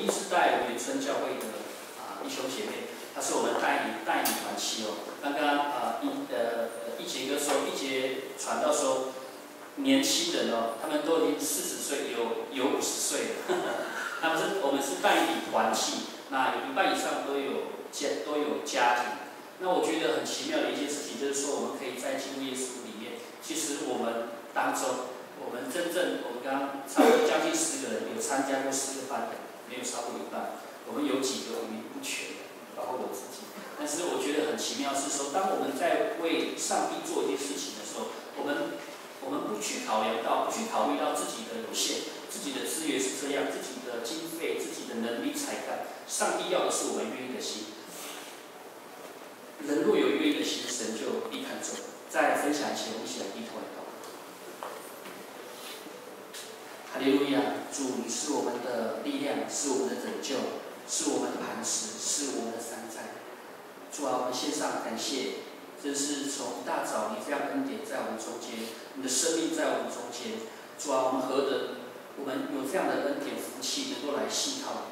第一次带原村教会的弟兄姐妹，他是我们带领团契哦。刚刚一杰哥说，一杰传道说，年轻人哦，他们都已经40岁，有50岁了。我们是带领团契，那有一半以上都有家庭。那我觉得很奇妙的一件事情，就是说我们可以在基督耶稣里面，其实我们当中，我们刚刚差不多将近10个人有参加过4个班的，没有超过一半。我们有几个五名不全的，包括我自己。但是我觉得很奇妙是说，当我们在为上帝做一件事情的时候，我们不去考虑到自己的有限，自己的资源是这样，自己的经费、自己的能力、才干。上帝要的是我们愿意的心。人若有愿意的心，神就必看重。在分享前，我们一起来低头来祷告。哈利路亚！主，你是我们的力量，是我们的拯救，是我们的磐石，是我们的山寨。主啊，我们献上感谢，这是从一大早你这样恩典在我们中间，你的生命在我们中间。主啊，我们有这样的恩典福气，能够来信靠你。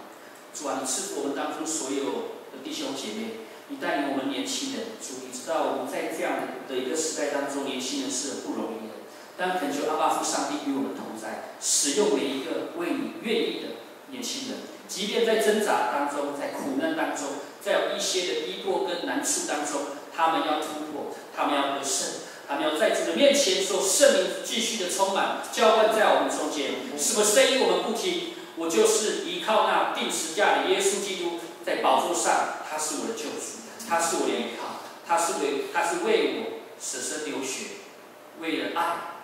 主啊，你赐福我们当中所有的弟兄姐妹，你带领我们年轻人。主，你知道我们在这样的一个时代当中，年轻人是很不容易的。但恳求阿爸父上帝与我们同在，使用每一个为你愿意的年轻人，即便在挣扎当中，在苦难当中，在有一些的逼迫跟难处当中，他们要突破，他们要得胜，他们要在主的面前说圣灵继续的充满浇灌在我们中间。什么声音我们不听？我就是依靠那钉十字架的耶稣基督，在宝座上，他是我的救主，他是我的依靠，他是为我舍身流血，为了爱，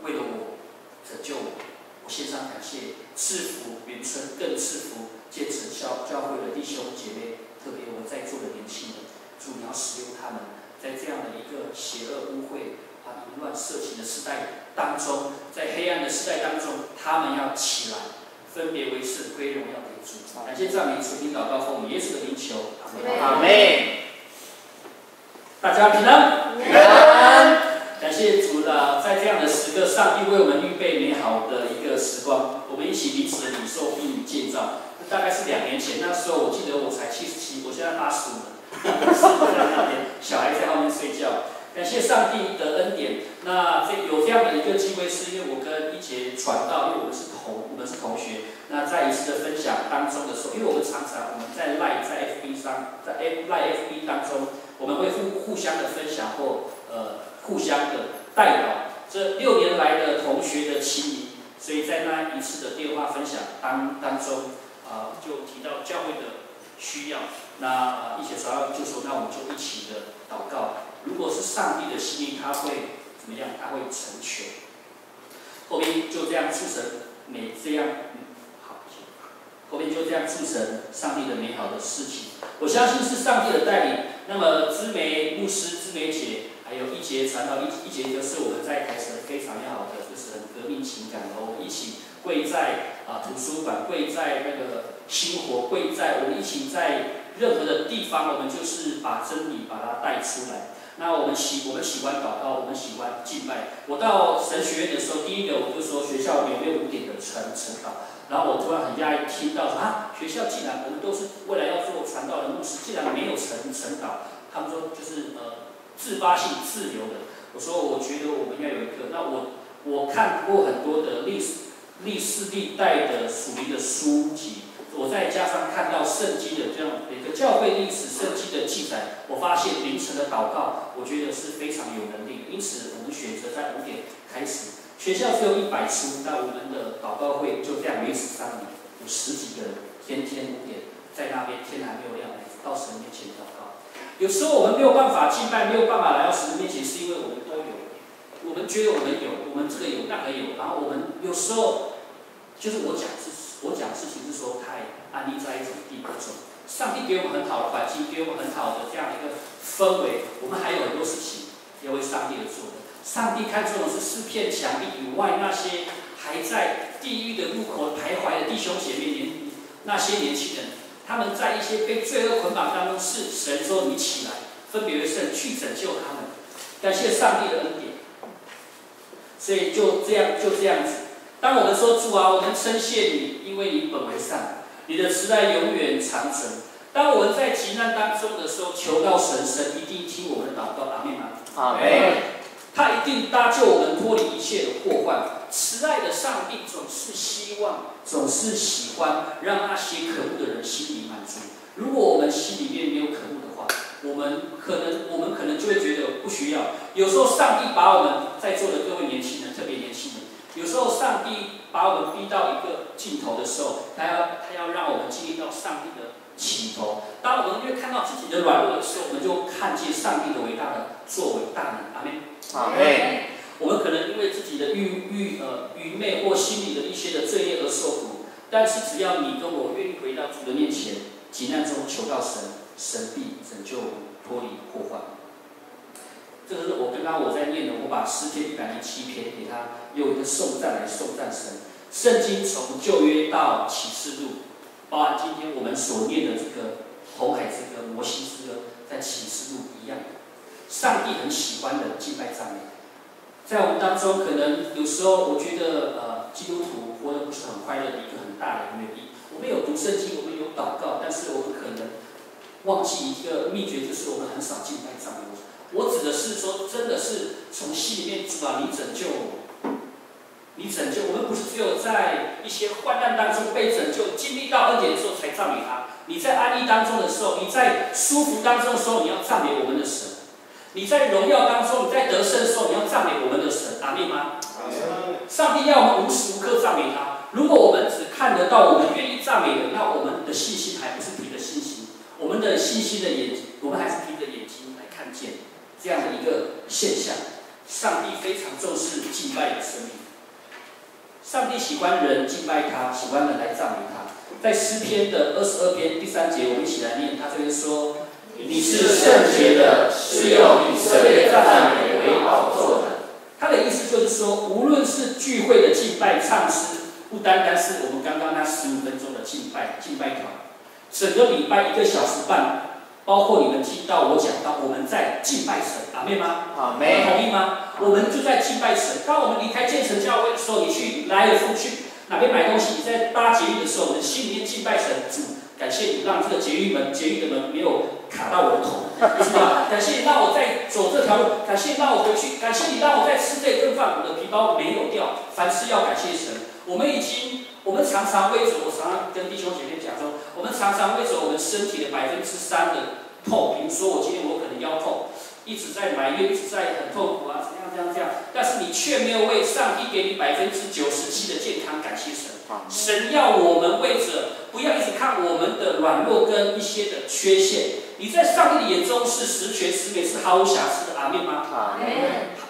为了我拯救我。我献上感谢，赐福原村，更赐福建成教会的弟兄姐妹，特别我们在座的年轻人。主，你要使用他们，在这样的一个邪恶污秽淫乱色情的时代当中，在黑暗的时代当中，他们要起来，分别为圣，归荣耀给主。感谢赞美主，听祷告，奉耶稣的名求，阿门。大家平安，平安。感谢主的，在这样的时刻，上帝为我们预备美好的一个时光，我们一起彼此的领受并建造。大概是2年前，那时候我记得我才77，我现在85了。在那边，小孩在后面睡觉。感谢上帝的恩典。那有这样的一个机会，是因为我跟一杰传道，因为我们是同学。那在一次的分享当中的时候，因为我们常常在 FB 当中，我们会互相的分享或互相的代祷这6年来的同学的情谊。所以在那一次的电话分享当中，就提到教会的需要。那一起传道就说，那我们就一起的祷告。如果是上帝的心意，他会怎么样？他会成全。后面就这样促成后面就这样促成上帝的美好的事情。我相信是上帝的带领。那么知梅牧师、知梅姐，还有一节传道一节哥是我们在台城非常要好的，就是很革命情感的。我们一起跪在图书馆，跪在那个新活，跪在我们一起在任何的地方，我们就是把真理把它带出来。那我们喜欢祷告，我们喜欢敬拜。我到神学院的时候，第一个我就说学校有没有5点的晨祷，然后我突然很讶异听到学校既然我们都是未来要做传道的牧师，既然没有晨祷，他们说就是自发性自由的。我说我觉得我们要有一个。那我看过很多的历世历代的属灵的书籍。我再加上看到圣经的这样的一个教会历史、圣经的记载，我发现凌晨的祷告，我觉得是非常有能力的。因此，我们选择在5点开始。学校只有100书，那我们的祷告会就这样维持3年，有10几个人，天5点在那边，天还没有亮，到神面前祷告。有时候我们没有办法敬拜，没有办法来到神的面前，是因为我们都有，我们觉得我们有，我们这个有，那个有，然后我们有时候就是我讲事情是说，太安立在一种地步中。上帝给我们很好的环境，给我们很好的这样的一个氛围，我们还有很多事情要为上帝而做的。上帝看重的是4片墙壁以外那些还在地狱的入口徘徊的弟兄姐妹，那些年轻人，他们在一些被罪恶捆绑当中，是神说你起来，分别为圣，去拯救他们。感谢上帝的恩典。所以就这样子。当我们说主啊，我们称谢你，因为你本为善。你的慈爱永远长存。当我们在急难当中的时候，求告神，神一定听我们的祷告。阿们吗？阿们。他一定搭救我们脱离一切的祸患。慈爱的上帝总是希望，总是喜欢让那些可恶的人心里满足。如果我们心里面没有可恶的话，我们可能就会觉得不需要。有时候上帝把我们在座的各位年轻人，特别年轻人，有时候上帝把我们逼到一个尽头的时候，他要让我们经历到上帝的起头。当我们越看到自己的软弱的时候，我们就看见上帝的伟大的作为大能。阿们。阿们。我们可能因为自己的愚昧或心里的一些的罪孽而受苦，但是只要你跟我愿意回到主的面前，急难中求告神，神必拯救脱离祸患。这个是我刚刚在念的，我把诗篇107篇给他用一个颂赞来颂赞神。圣经从旧约到启示录，包含今天我们所念的这个红海之歌、摩西之歌，在启示录一样的。上帝很喜欢的敬拜赞美。在我们当中，可能有时候我觉得，基督徒活得不是很快乐的一个很大的原因。我们有读圣经，我们有祷告，但是我们可能忘记一个秘诀，就是我们很少敬拜赞美。我指的是说，真的是从心里面主啊，你拯救我，你拯救我们，不是只有在一些患难当中被拯救，经历到恩典之后才赞美他。你在安逸当中的时候，你在舒服当中的时候，你要赞美我们的神。你在荣耀当中，你在得胜的时候，你要赞美我们的神，阿们吗？上帝要我们无时无刻赞美他。如果我们只看得到我们愿意赞美的，那我们的信心还不是凭着信心，我们的信心的眼睛，我们还是凭着眼睛来看见这样的一个现象。上帝非常重视敬拜的生命，上帝喜欢人敬拜他，喜欢人来赞美他。在诗篇的22篇第3节，我们一起来念，他这边说。你是圣洁的，是用以色列赞美为宝座的。他的意思就是说，无论是聚会的敬拜唱诗，不单单是我们刚刚那15分钟的敬拜团，整个礼拜1个小时半，包括你们听到我讲到我们在敬拜神，阿们吗？阿们。同意吗？我们就在敬拜神。当我们离开建成教会的时候，你去来尔夫去哪边买东西，你在搭捷运的时候，我们心里面敬拜神，主，感谢你让这个捷运的门没有卡到我的头，是吧？感谢你让我再走这条路，感谢你让我回去，感谢你让我再吃这顿饭，我的皮包没有掉。凡事要感谢神。我们常常为着，我常常跟弟兄姐妹讲说，我们常常为着我们身体的3%的痛，比如说我今天我可能腰痛，一直在埋怨，一直在很痛苦啊，怎样，但是你却没有为上帝给你97%的健康感谢神。神要我们为着，不要一直看我们的软弱跟一些的缺陷。你在上帝的眼中是十全十美，是毫无瑕疵的。阿们吗？阿们。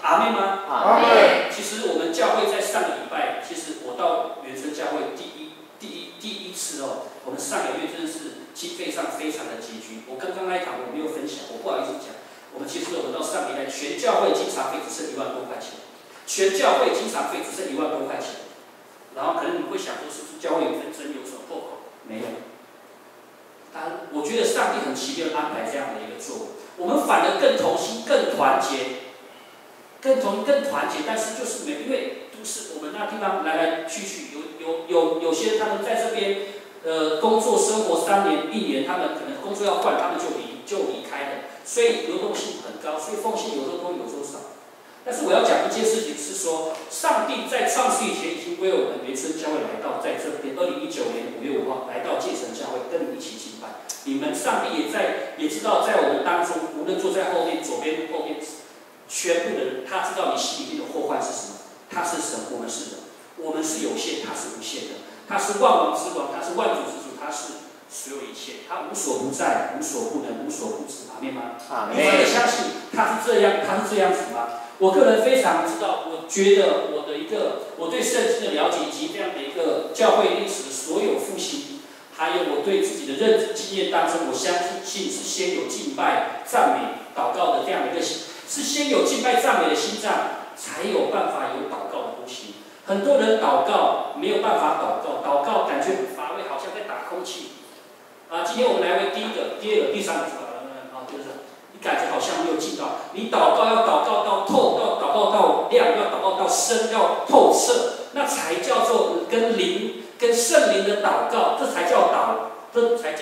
阿们吗？阿们。其实我们教会在上个礼拜，其实我到原生教会第一次哦，我们上个月真的是经费上非常的拮据。我刚刚那一堂我没有分享，我不好意思讲。我们其实我们到上个礼拜全教会经常费只剩1万多块钱，全教会经常费只剩1万多块钱。然后可能你会想说，是不是教会有纷争，有什么破口？没有。我觉得上帝很奇妙安排这样的一个作为，我们反而更同心、更团结，更团结。但是就是因为都是我们那地方来来去去，有些他们在这边工作生活3年、1年，他们可能工作要换，他们就离开了，所以流动性很高，所以奉献有时候多，有时候少。但是我要讲一件事情是说，上帝在创世以前已经为我们原生教会来到在这边，2019年5月5号来到建成教会跟你一起敬拜。你们上帝也知道，在我们当中，无论坐在后面、左边、后面，全部的人，他知道你心里面的祸患是什么。他是神，我们是人，我们是有限，他是无限的。他是万王之王，他是万主之主，他是所有一切，他无所不在，无所不能，无所不知。阿们吗？阿们。你真的相信他是这样子吗？我个人非常知道，我觉得我对圣经的了解以及这样的一个教会历史的所有复兴，还有我对自己的认知经验当中，我相信是先有敬拜、赞美、祷告的这样的一个心，是先有敬拜、赞美的心脏，才有办法有祷告的呼吸。很多人祷告没有办法祷告感觉很乏味，好像在打空气。今天我们来为第1个、第2个、第3个就是。你感觉好像没有进到，你祷告要祷告到透，要祷告到亮，要祷告到深，要透彻，那才叫做跟灵跟圣灵的祷告，这才叫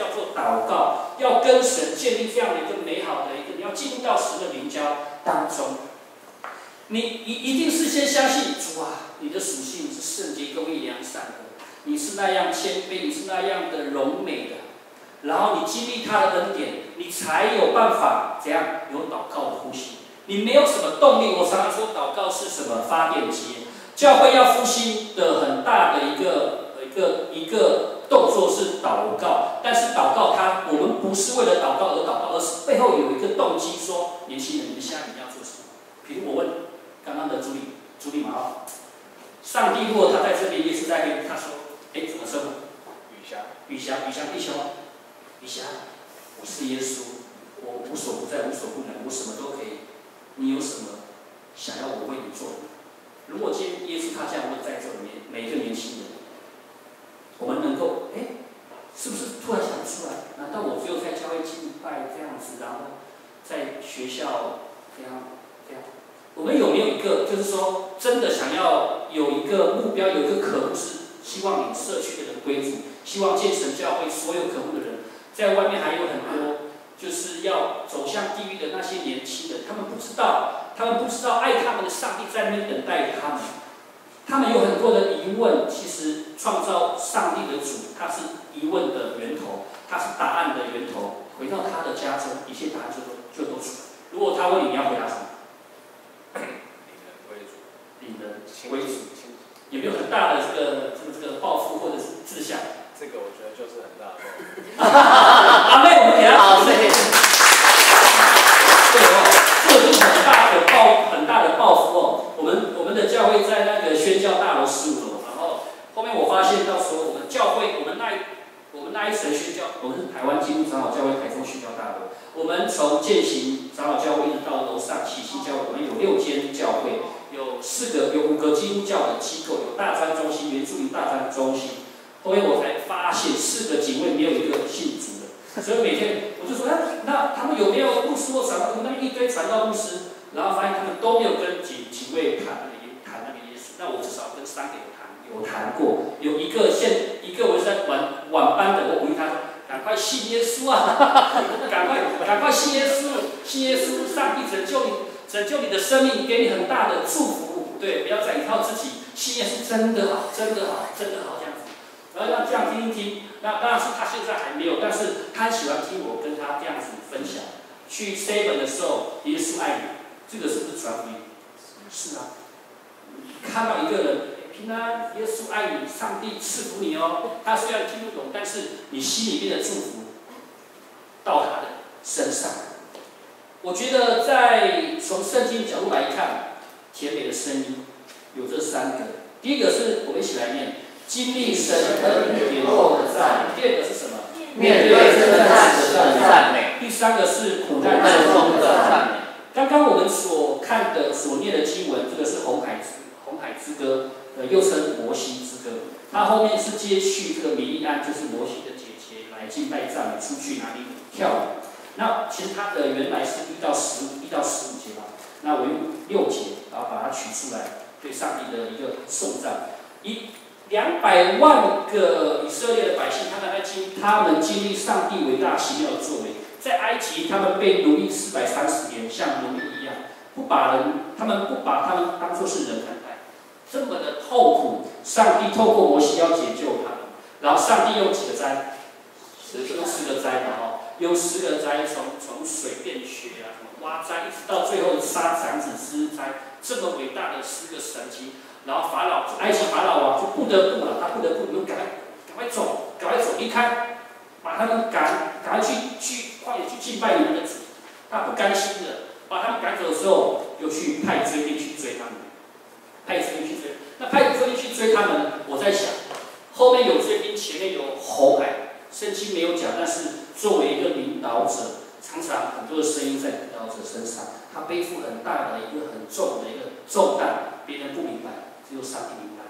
做祷告，要跟神建立这样的一个美好的一个，你要进入到神的灵交当中。你一定是先相信主啊，你的属性是圣洁、公义、良善的，你是那样谦卑，你是那样的柔美的，然后你经历他的恩典，你才有办法怎样有祷告的呼吸。你没有什么动力，我常常说祷告是什么发电机。教会要复兴的很大的一个动作是祷告，但是祷告我们不是为了祷告而祷告，而是背后有一个动机说，年轻人，你们下一年要做什么？比如我问刚刚的朱莉马奥，上帝如果他在这边，耶稣在边，他说，怎么称呼？雨翔弟兄，雨翔，我是耶稣，我无所不在，无所不能，我什么都可以。你有什么想要我为你做的？如果今天耶稣他这样问在座里面每一个年轻人，我们能够是不是突然想出来？难道我只有在教会敬拜这样子，然后在学校这样？我们有没有一个，就是说真的想要有一个目标，有一个渴慕，是希望领社区的人归主，希望建神教会所有渴慕的人，在外面还有很多就是要走向地狱的那些年轻人，他们不知道爱他们的上帝在那边等待他们。他们有很多的疑问，其实创造上帝的主，他是疑问的源头，他是答案的源头。回到他的家中，一切答案就都出来。如果他问你，你要回答什么？领人为主，有没有很大的这个抱负或者是志向？这个我觉得就是很大的抱负。阿妹，我们给他好，谢谢。对哦，这个是很大的抱负哦。我们的教会在那个宣教大楼15楼，然后后面我发现到时候我们教会，我们那一层宣教，我们是台湾基督长老教会台中宣教大楼。我们从践行长老教会一直到楼上启信教会，我们有6间教会，有5个基督教的机构，有大专中心、原住民大专中心。后面我才发现4个警卫没有一个信主的，所以每天我就说，那他们有没有牧师或传道？那么一堆传道牧师，然后发现他们都没有跟警卫谈那个耶稣。那我至少跟3个有谈过，有一个我是在晚班的，我鼓励他说，赶快信耶稣啊！赶快信耶稣，上帝拯救你的生命，给你很大的祝福。对，不要再依靠自己，信耶稣真的好这样子。然后让这样听一听，那当然是他现在还没有，但是他很喜欢听我跟他这样子分享。去 7 的时候，耶稣爱你，这个是不是传福音？是啊。看到一个人平安，耶稣爱你，上帝赐福你哦。他虽然听不懂，但是你心里面的祝福到他的身上。我觉得从圣经角度来看，甜美的声音有这3个。第一个是我们一起来念。经历神恩典后的赞美，第2个是什么？面对征战时的赞美。第3个是苦难中的赞美。刚刚我们所念的经文，这个是红海之歌，又称摩西之歌。它后面是接续这个米利暗，就是摩西的姐姐来敬拜赞美，出去哪里跳舞。那其实它的原来是1到15节吧，那我用6节，然后把它取出来，对上帝的一个颂赞。200万个以色列的百姓，他们经历上帝伟大奇妙的作为。在埃及，他们被奴役430年，像奴隶一样，他们不把他们当作是人看待，这么的痛苦。上帝透过摩西要解救他们，然后上帝用几个灾？用10个灾嘛，用10个灾，从水变血啊，什么蛙灾，一直到最后杀长子之灾，这么伟大的10个神迹。然后埃及法老王就不得不了，你们赶快走，离开，把他们赶快去旷野去敬拜你们的主。他不甘心的，把他们赶走的时候，又去派追兵去追他们，那派追兵去追他们，我在想，后面有追兵，前面有红海，圣经没有讲，但是作为一个领导者，常常很多的声音在领导者身上，他背负很大的一个很重的一个重担，别人不明白。只有上帝明白。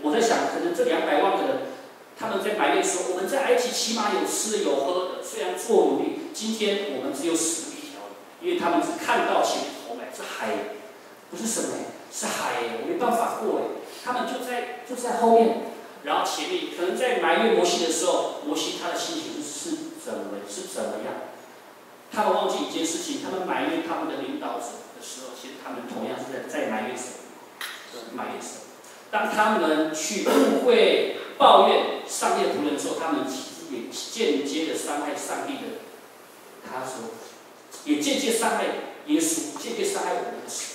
我在想，可能这200万个人，他们在埋怨说，我们在埃及起码有吃有喝的，虽然做奴隶，今天我们只有死路一条，因为他们只看到前面红海，是海，不是什么，是海，我没办法过哎。他们就在后面，然后前面可能在埋怨摩西的时候，摩西他的心情是怎么样？他们忘记一件事情，他们埋怨他们的领导者的时候，其实他们同样是在埋怨神，埋怨神。当他们去误会、抱怨上帝的仆人之后，他们其实也间接的伤害上帝的。他说，也间接伤害耶稣，间接伤害我们的神。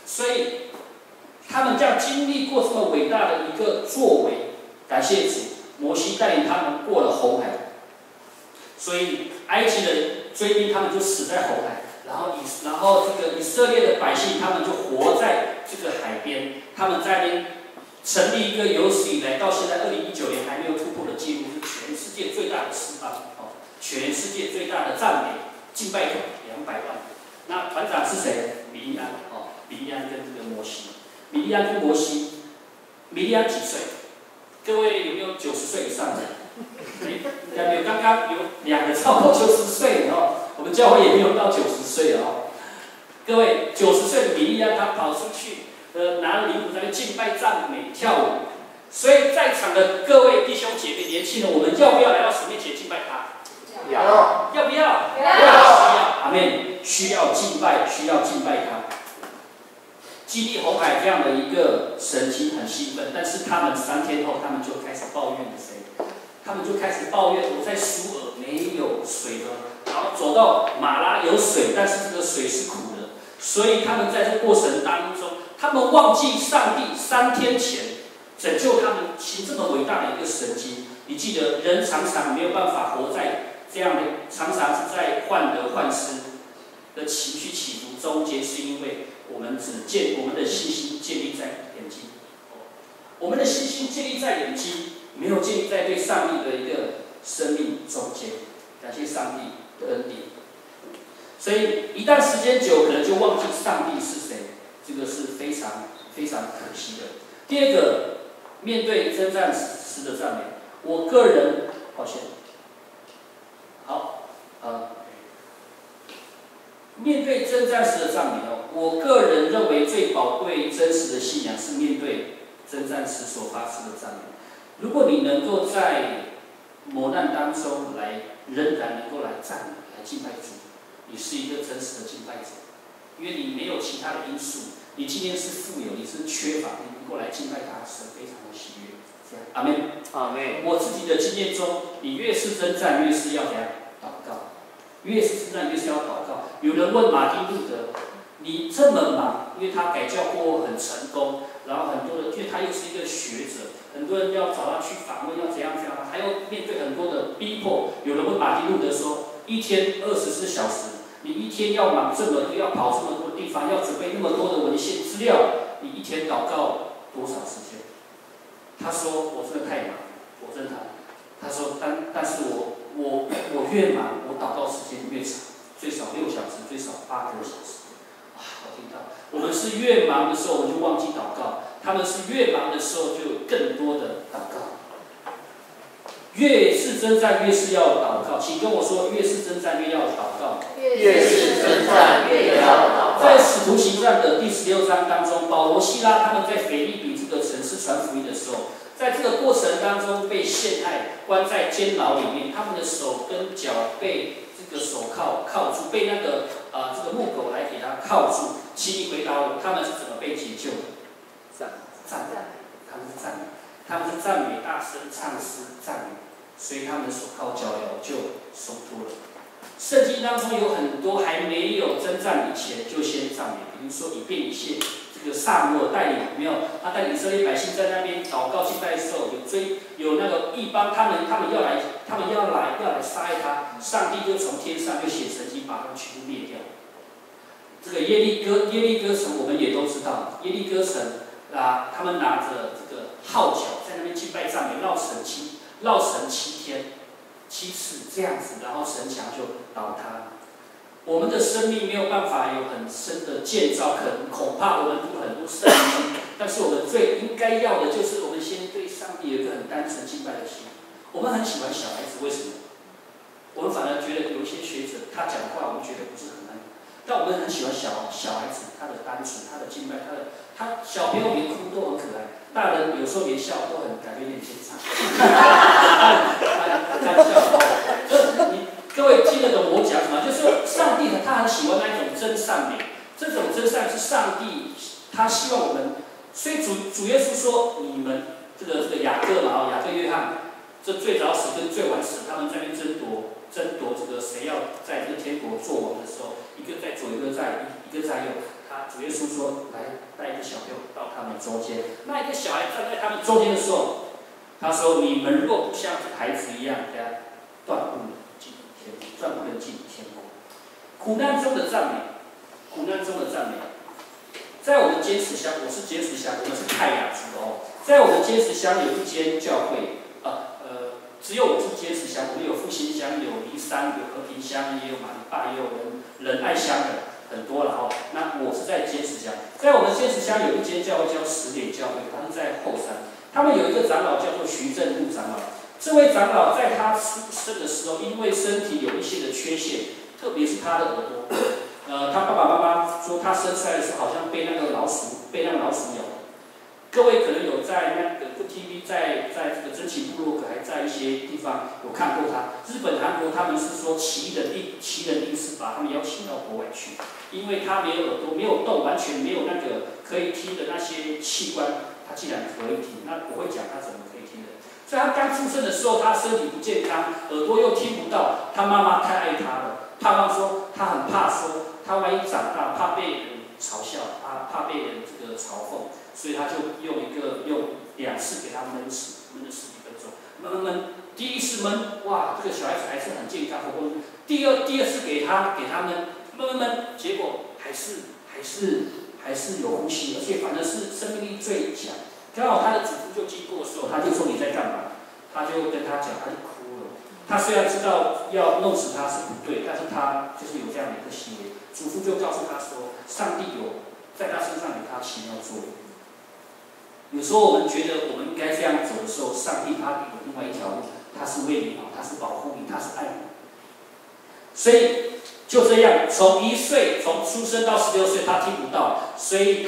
所以他们这样经历过这么伟大的一个作为，感谢主，摩西带领他们过了红海。所以埃及人追兵，他们就死在红海。然后这个以色列的百姓，他们就活在这个海边，他们在那边成立一个有史以来到现在2019年还没有突破的记录，是全世界最大的诗班全世界最大的赞美敬拜团200万。那团长是谁？米利安米利安跟这个摩西，米利安跟摩西，米利安几岁？各位有没有90岁以上的？应该没有，刚刚有2个超过90岁的我们教会也没有到90岁的各位，90岁的米利安他跑出去，拿了礼物在那敬拜、赞美、跳舞。所以在场的各位弟兄姐妹、年轻人，我们要不要来到神面前敬拜他？要不要？需要。阿们。需要敬拜，需要敬拜他。经历红海这样的一个神迹很兴奋，但是他们3天后，他们就开始抱怨谁？他们就开始抱怨我在苏尔没有水喝，然后走到马拉有水，但是这个水是苦的。所以他们在这过程当中，他们忘记上帝3天前拯救他们行这么伟大的一个神迹。你记得，人常常没有办法活在这样的，常常是在患得患失的情绪起伏中间，是因为我们的信心建立在眼睛，我们的信心建立在眼睛，没有建立在对上帝的一个生命中间。感谢上帝的恩典。所以一旦时间久，可能就忘记上帝是谁，这个是非常非常可惜的。第二个，面对征战时的赞美，我个人抱歉，好，面对征战时的赞美我个人认为最宝贵、真实的信仰是面对征战时所发出的赞美。如果你能够在磨难当中仍然能够来赞美、来敬拜主，你是一个真实的敬拜者，因为你没有其他的因素，你今天是富有，你是缺乏，你能够来敬拜他，是非常的喜悦。这样，阿门。阿门。我自己的经验中，你越是征战，越是要怎样祷告。越是征战，越是要祷告。有人问马丁路德，你这么忙，因为他改教过很成功，然后很多的，因为他又是一个学者，很多人要找他去访问，要怎样，还要面对很多的逼迫。有人问马丁路德说，一天24小时，你一天要忙这么多，要跑这么多地方，要准备那么多的文献资料，你一天祷告多少时间？他说我真的太忙，我真的太忙。他说但是我越忙，我祷告时间越长，最少6小时，最少8个小时。好听到，我们是越忙的时候我们就忘记祷告，他们是越忙的时候就有更多的祷告。越是征战越是要祷告，请跟我说，越是征战越要祷告。越是征战越要祷告。在使徒行传的第16章当中，保罗、西拉他们在腓立比这个城市传福音的时候，在这个过程当中被陷害，关在监牢里面，他们的手跟脚被这个手铐住，被那个这个木狗来给他铐住。请你回答我，他们是怎么被解救的？赞美，他们是赞美，他们是赞美大声唱诗赞美，所以他们的手铐脚镣就松脱了。圣经当中有很多还没有征战以前就先赞美，比如说以便以谢。这个撒母耳带领没有？他带领以色列百姓在那边祷告敬拜的时候，有那个异邦，他们要来杀害他，上帝就从天上就写神经把他们全部灭掉。这个耶利哥城我们也都知道，耶利哥城他们拿着这个号角在那边敬拜赞美，绕城7天7次这样子，然后城墙就倒塌。我们的生命没有办法有很深的建造，恐怕我们读很多圣经，但是我们最应该要的就是我们先对上帝有一个很单纯敬拜的心。我们很喜欢小孩子，为什么？我们反而觉得有一些学者他讲话，我们觉得不是很难，但我们很喜欢小孩子，他的单纯，他的敬拜，他小朋友连哭都很可爱。大人有时候连笑都很感觉有点牵强，看笑哦。各位听得懂我讲什么？就是说上帝他很喜欢那一种真善美，这种真善是上帝他希望我们，所以主耶稣说你们这个雅各嘛，雅各约翰，这最早死跟最晚死，他们在那边争夺这个谁要在这个天国做王的时候，一个在左，一个在右。主耶稣说：“来带一个小朋友到他们中间。”那一个小孩站在他们中间的时候，他说：“你们若不像孩子一样，断不能进天国，断不能进天国。”苦难中的赞美，苦难中的赞美，在我们坚持乡，我是坚持乡，我们是泰雅族的哦。在我们坚持乡有一间教会，只有我是坚持乡，我们有复兴乡，有梨山，有和平乡，也有马尼坝，也有仁爱乡的。很多了哈，那我是在坚持乡，在我们坚持乡有一间教会叫十点教会，它是在后山。他们有一个长老叫做徐正禄长老，这位长老在他出生的时候，因为身体有一些的缺陷，特别是他的耳朵，他爸爸妈妈说他生出来的时候好像被那个老鼠咬。各位可能有在那个 TV， 在这个真奇部落格，还在一些地方有看过他。日本、韩国他们是说奇人令是把他们邀请到国外去，因为他没有耳朵，没有动，完全没有那个可以听的那些器官，他竟然可以听。那我会讲他怎么可以听的。所以他刚出生的时候，他身体不健康，耳朵又听不到，他妈妈太爱他了。怕说他很怕说，他万一长大怕被人嘲笑，怕被人这个嘲讽。所以他就用2次给他闷了10几分钟，闷，第一次闷，哇，这个小孩子还是很健康活泼。第二次给他闷，结果还是有呼吸，而且反正是生命力最强。刚好他的祖父就经过的时候，他就说你在干嘛？他就跟他讲，他就哭了。他虽然知道要弄死他是不对，但是他就是有这样的一个行为。祖父就告诉他说，上帝有在他身上有他奇妙作为。有时候我们觉得我们应该这样走的时候，上帝他有另外一条路，他是为你好，他是保护你，他是爱你。所以就这样，从1岁从出生到16岁，他听不到，所以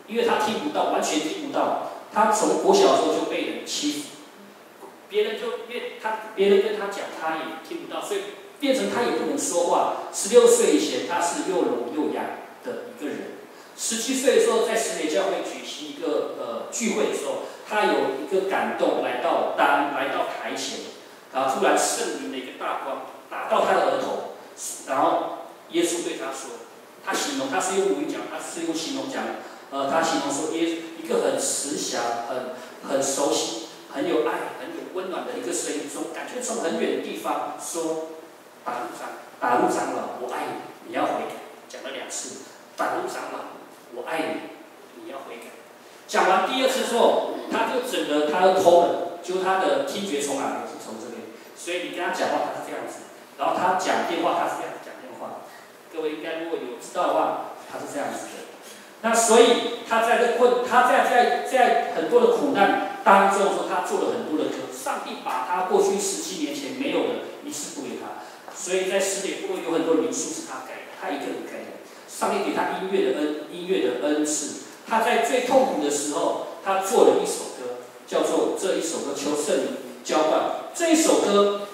因为他听不到，完全听不到，他从国小的时候就被人欺负，别人跟他讲，他也听不到，所以变成他也不能说话。16岁以前，他是又聋又哑的一个人。17岁的时候，在十年教会举行一个聚会的时候，他有一个感动，来到台前，然后突然圣灵的一个大光打到他的额头，然后耶稣对他说，他形容他是用母语讲，他是用形容讲，他形容说一个很慈祥、很熟悉、很有爱、很有温暖的一个声音，感觉从很远的地方说，打入长老，我爱你，你要悔改，讲了2次，打入长老。我爱你，你要悔改。讲完第2次之后，他就整个他的头了，就他的听觉从哪里？是从这边。所以你跟他讲话，他是这样子；然后他讲电话，他是这样讲电话。各位应该如果有知道的话，他是这样子的。那所以他在很多的苦难当中说，他做了很多的歌。上帝把他过去17年前没有的一次补给他，所以在10点部落有很多民宿是他改的，他一个人改的。上帝给他音乐的恩赐，他在最痛苦的时候，他做了一首歌，叫做这一首歌求圣灵浇灌。这一首歌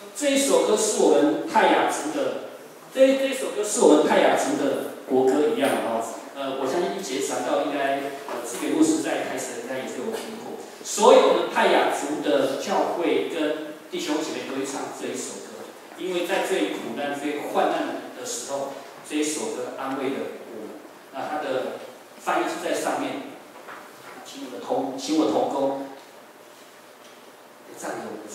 是我们泰雅族的，这一首歌是我们泰雅族的国歌一样哦。我相信一节传道应该志远牧师在台神应该也是有听过。所有我们泰雅族的教会跟弟兄姐妹都会唱这一首歌，因为在最苦难、最患难的时候。这一首歌安慰了我们，那它的翻译是在上面，请我同工赞美我们的主。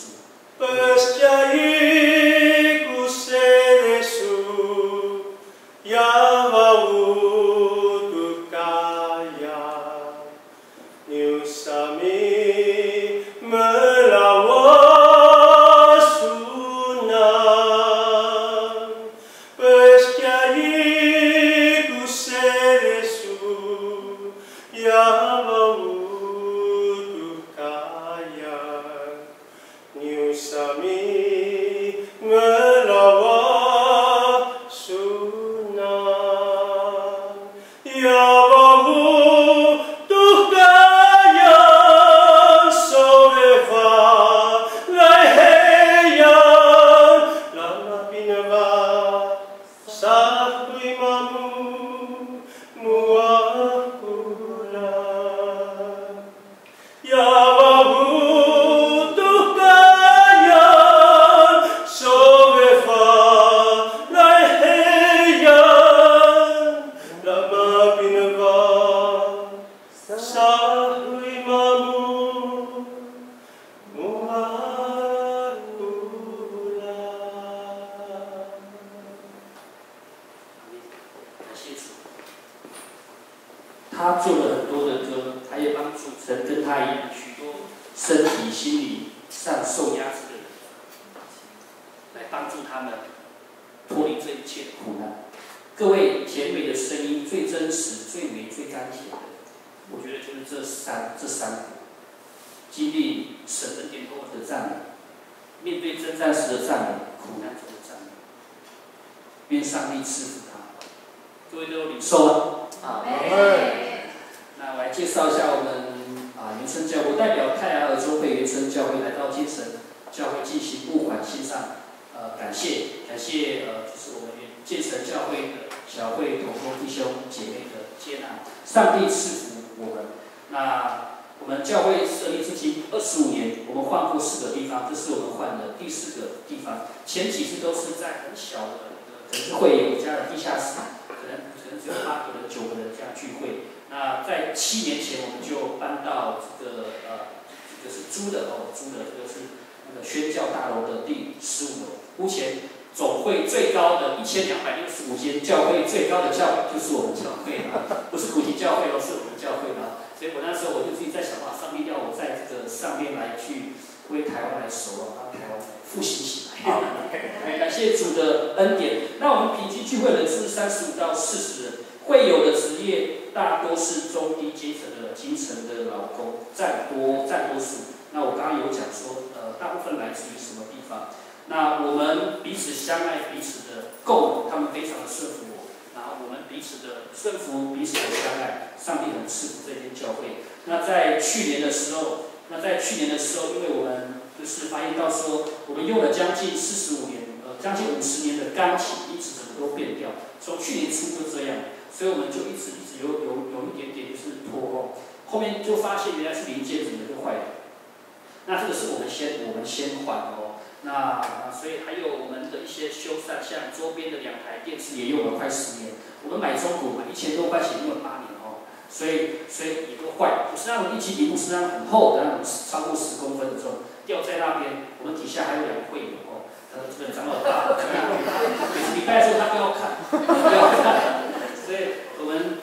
他做了很多的歌，他也帮助成跟他一样许多身体、心理上受压制的人，来帮助他们脱离这一切的苦难。各位甜美的声音，最真实、最美、最甘甜的，我觉得就是这三个，经历神恩典后的赞美，面对征战时的赞美，苦难中的赞美，愿上帝赐福他。各位都有领受吗？那我来介绍一下我们原生教会，代表泰雅尔州会原生教会来到精神教会进行募款献上，感谢就是我们建成教会的小会同工弟兄姐妹的接纳，上帝赐福我们。那我们教会设立至今25年，我们换过4个地方，这是我们换的第4个地方。前几次都是在很小的，可能是会友加了地下室，可能只有8个人、9个人这样聚会。那在7年前，我们就搬到这个是租的，这个是那个宣教大楼的第15楼。目前总会最高的1265间，教会最高的教会就是我们教会了，不是古亭教会是我们教会了。所以我那时候我就自己在想，上帝要我在这个上面来去为台湾来守让台湾复兴起来。感谢主的恩典。那我们平均聚会人数35到40人，会有的职业大多是中低阶层的基层的劳工，占多数。那我刚刚有讲说，大部分来自于什么地方？那我们彼此相爱，彼此的共融，他们非常的顺服我。然后我们彼此的顺服，彼此的相爱，上帝很赐福这间教会。那在去年的时候，因为我们就是发现到说，我们用了将近45年，将近50年的钢琴，因此整个都变调。从去年初就这样，所以我们就一直有一点点就是拖后，后面就发现原来是零件怎么就坏了。那这个是我们先换哦。那所以还有我们的一些修缮，像周边的2台电视也用了快10年。我们买中古买1000多块钱用了8年哦，所以也都坏，不是那种1级底部，是那种很厚的那种超过10公分的这种吊在那边。我们底下还有2会友哦，这个长老大，每次礼拜的时候他都要看，所以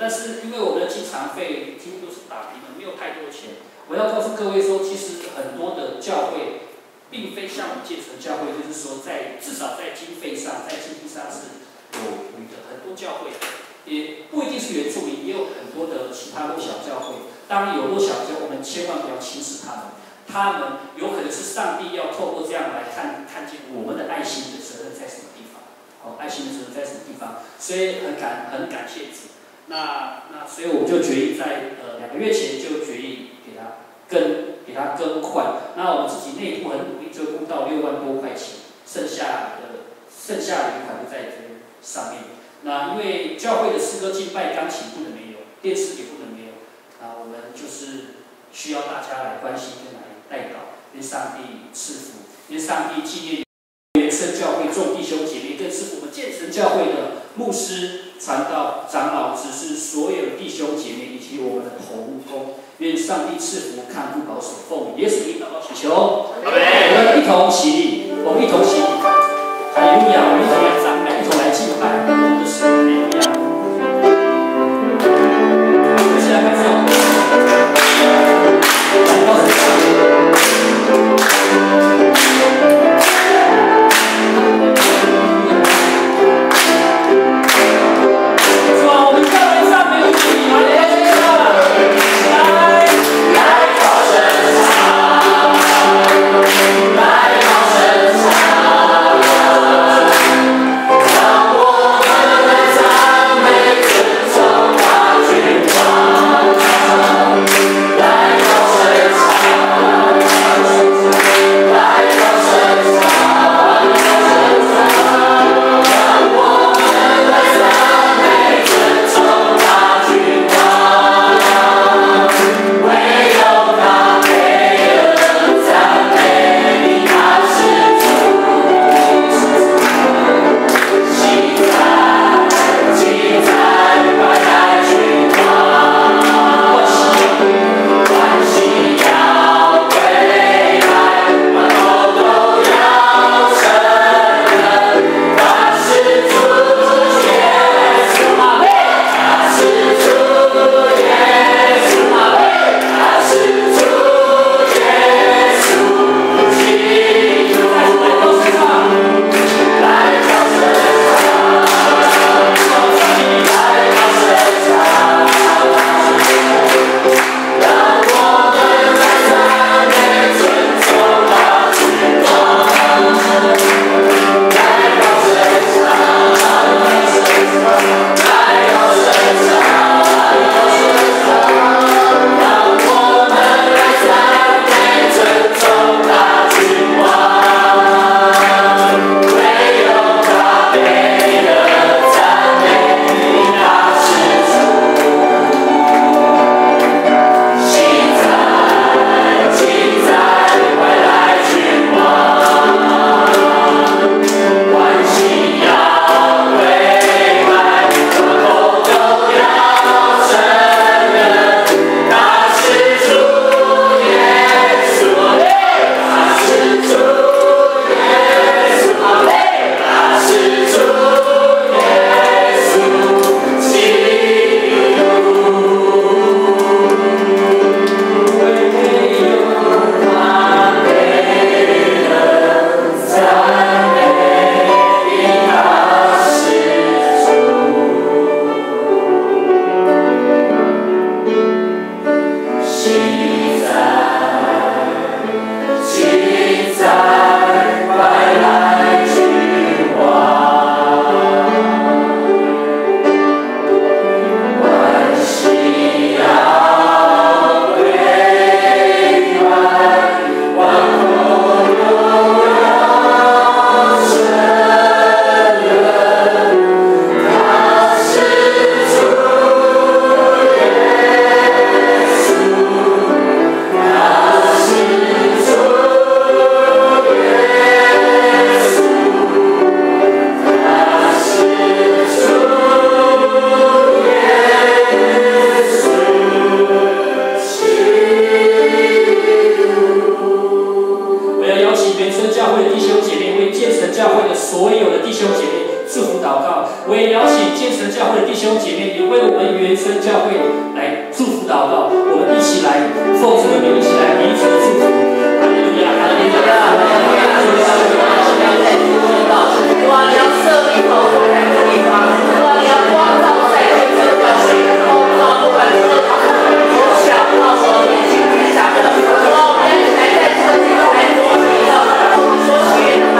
但是因为我们的经常费几乎都是打平的，没有太多钱。我要告诉各位说，其实很多的教会。并非像我们建成教会，就是说至少在经费上、在经济上是有余的。很多教会也不一定是原住民，也有很多的其他弱小教会。当然有弱小教会，我们千万不要轻视他们。他们有可能是上帝要透过这样来看见我们的爱心的责任在什么地方，爱心的责任在什么地方。所以很感谢主。那所以我们就决议在2个月前就决议给他更换。那我们自己内部很努力，就估到6万多块钱，剩下的余款就在这上面。那因为教会的诗歌敬拜钢琴不能没有，电视也不能没有，那我们就是需要大家来关心跟来代祷，愿上帝赐福，愿上帝纪念原生教会众弟兄姐妹，更是我们建成教会的牧师、传道、长老、执事所有弟兄姐妹以及我们的同工。愿上帝赐福、看顾、保守，奉耶稣名祷告祈求。我们一同起立，哈利路亚！我们一同来赞美，一同来敬拜我们的神，哈利路亚！我们现在开始，来高声唱。主啊，我们再来赞美你，哈利路亚！来，高声。教会的弟兄姐妹，为建成教会的所有的弟兄姐妹祝福祷告。我也邀请建成教会的弟兄姐妹，也为我们原村教会来祝福祷告。我们一起来奉主的名，一起来彼此的祝福。哈利路亚，哈利路亚，哈利路亚！我要设立好我在这个地方，我要光照在这个教会，光照不管是从小到我年轻天下的，我们还在这个地方来做你的，所许愿的吧，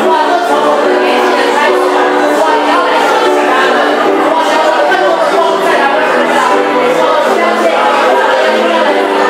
我都从我们的年轻人开始，我要来设计他们，我要有更多的光在他们身上，我相信我要来这个。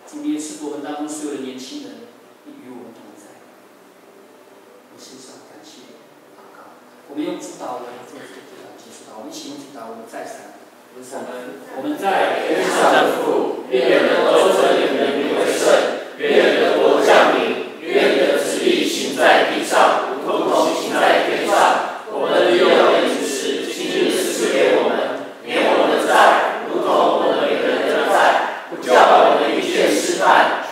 主也赐我们当中所有的年轻人，你与我们同在。我献上感谢祷告。我们用主祷文做这个结束祷，我们一起用主祷文再三。我们在天上的父，愿你的都尊你的名为圣，愿你的国降临，愿你的旨意行在地上，如同行在天上。我们的日用的饮食，今日赐给我们，免我们的债，如同我们免人的债，不叫我们遇见试探。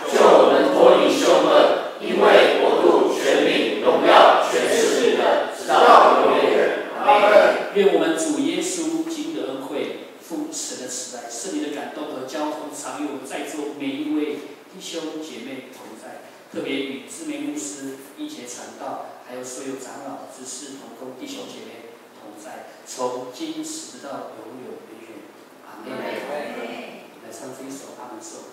感动和交通常与我们在座每一位弟兄姐妹同在，特别与知名牧师、一节传道，还有所有长老、执事、同工弟兄姐妹同在，从今时到永永远远。阿门。来唱这一首阿门颂。